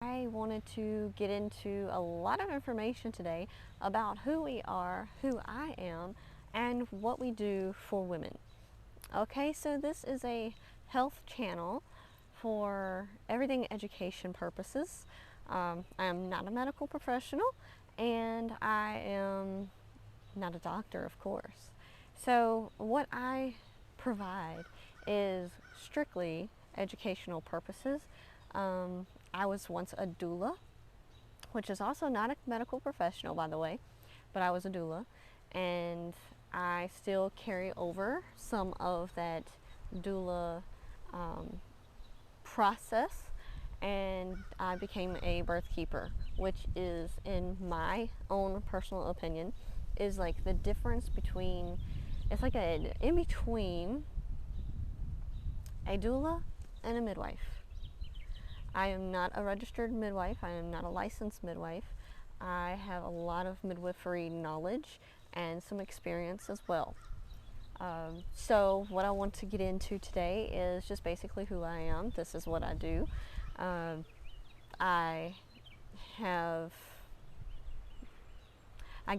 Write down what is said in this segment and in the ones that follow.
I wanted to get into a lot of information today about who we are, who I am, and what we do for women. Okay, so this is a health channel for everything education purposes. I am not a medical professional, and I am not a doctor, of course. So what I provide is strictly educational purposes. I was once a doula, which is also not a medical professional, by the way, but I was a doula, and I still carry over some of that doula process, and I became a birth keeper, which is, in my own personal opinion, is like the difference between, it's like an in between a doula and a midwife. I am not a registered midwife. I am not a licensed midwife. I have a lot of midwifery knowledge and some experience as well. So what I want to get into today is just basically who I am. This is what I do. I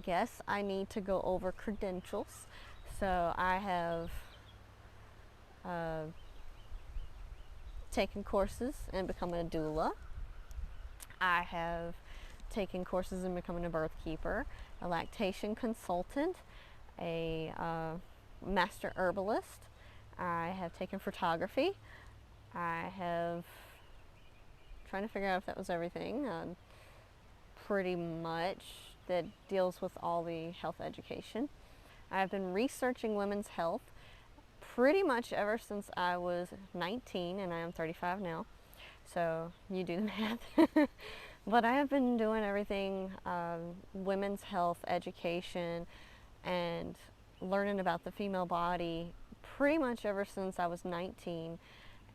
guess I need to go over credentials. So I have taken courses in becoming a doula. I have taken courses in becoming a birth keeper, a lactation consultant, a master herbalist. I have taken photography. I have, trying to figure out if that was everything, pretty much that deals with all the health education. I have been researching women's health pretty much ever since I was 19, and I am 35 now, so you do the math. But I have been doing everything women's health education and learning about the female body pretty much ever since I was 19,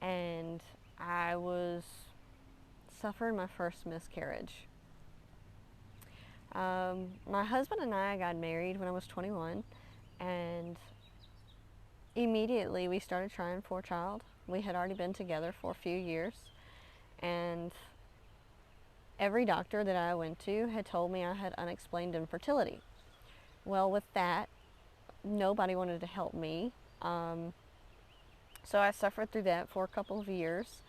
and I was suffering my first miscarriage. My husband and I got married when I was 21, and immediately we started trying for a child. We had already been together for a few years, and every doctor that I went to had told me I had unexplained infertility. Well, with that, nobody wanted to help me. So I suffered through that for a couple of years,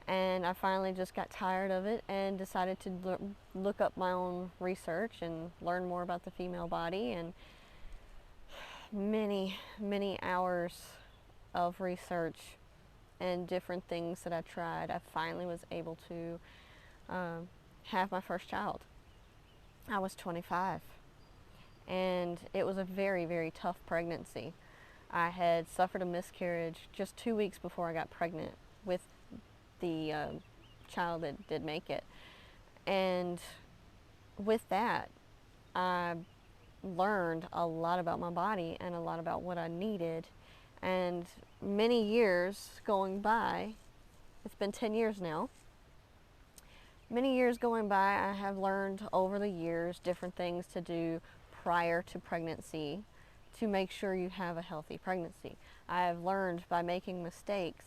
and I finally just got tired of it and decided to look up my own research and learn more about the female body. And many hours of research and different things that I tried, I finally was able to have my first child. I was 25, and it was a very tough pregnancy. I had suffered a miscarriage just 2 weeks before I got pregnant with the child that did make it. And with that, I learned a lot about my body and a lot about what I needed. And many years going by, it's been 10 years now, many years going by, I have learned over the years different things to do prior to pregnancy to make sure you have a healthy pregnancy. I have learned by making mistakes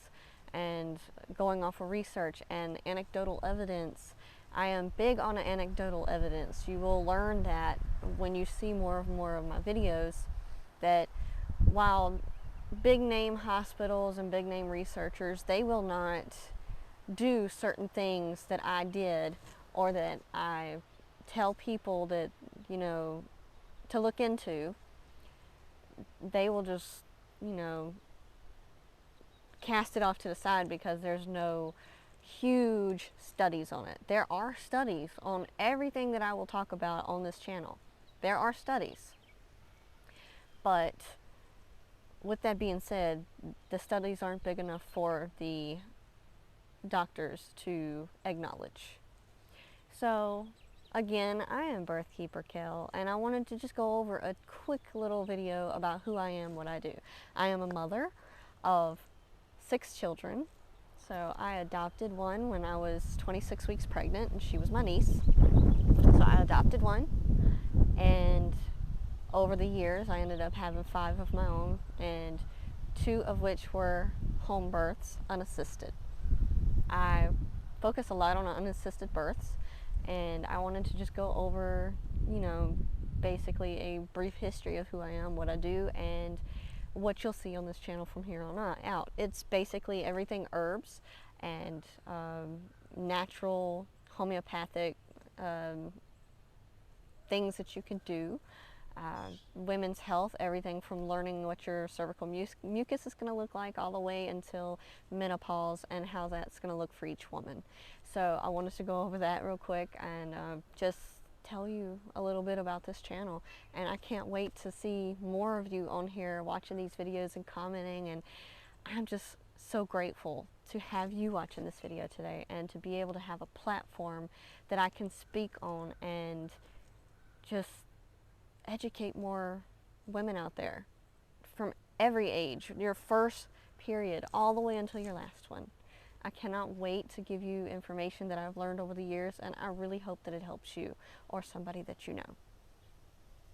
and going off of research and anecdotal evidence. I am big on anecdotal evidence. You will learn that when you see more of my videos, that while big name hospitals and big name researchers, they will not do certain things that I did or that I tell people that, to look into. They will just, cast it off to the side because there's no huge studies on it. There are studies on everything that I will talk about on this channel. There are studies. But with that being said, the studies aren't big enough for the doctors to acknowledge. So again, I am Birth Keeper Kel, and I wanted to just go over a quick little video about who I am, what I do. I am a mother of 6 children. So I adopted one when I was 26 weeks pregnant, and she was my niece. So I adopted one, and over the years I ended up having 5 of my own, and 2 of which were home births, unassisted. I focus a lot on unassisted births, and I wanted to just go over, basically a brief history of who I am, what I do, and what you'll see on this channel from here on out. It's basically everything herbs and natural homeopathic things that you can do. Women's health, everything from learning what your cervical mucus is going to look like all the way until menopause and how that's going to look for each woman. So I wanted to go over that real quick and just tell you a little bit about this channel. And I can't wait to see more of you on here watching these videos and commenting, and I'm just so grateful to have you watching this video today and to be able to have a platform that I can speak on and just educate more women out there from every age, your first period all the way until your last one. I cannot wait to give you information that I've learned over the years, and I really hope that it helps you or somebody that you know.